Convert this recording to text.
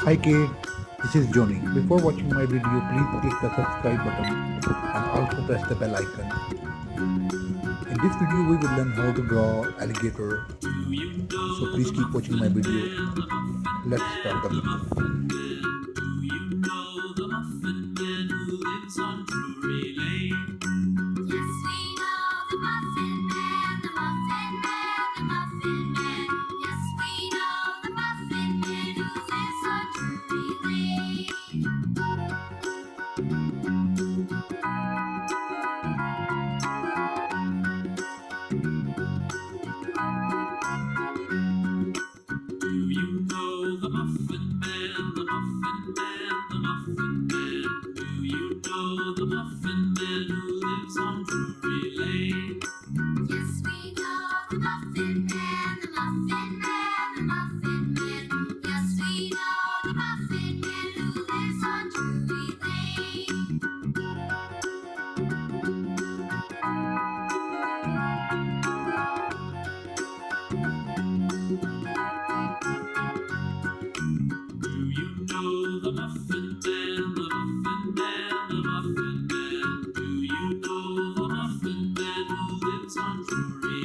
Hi Kate, this is Jony. Before watching my video, please click the subscribe button and also press the bell icon. In this video, we will learn how to draw alligator. So please keep watching my video. Let's start the video. The Muffin Man who lives on Drury Lane. Yes, we know the Muffin Man, the Muffin Man, the Muffin Man. Yes, we know the Muffin Man who lives on Drury Lane. Do you know the Muffin Man, the Muffin Man, the Muffin Man? Do you know the Muffin Man who lives on Drury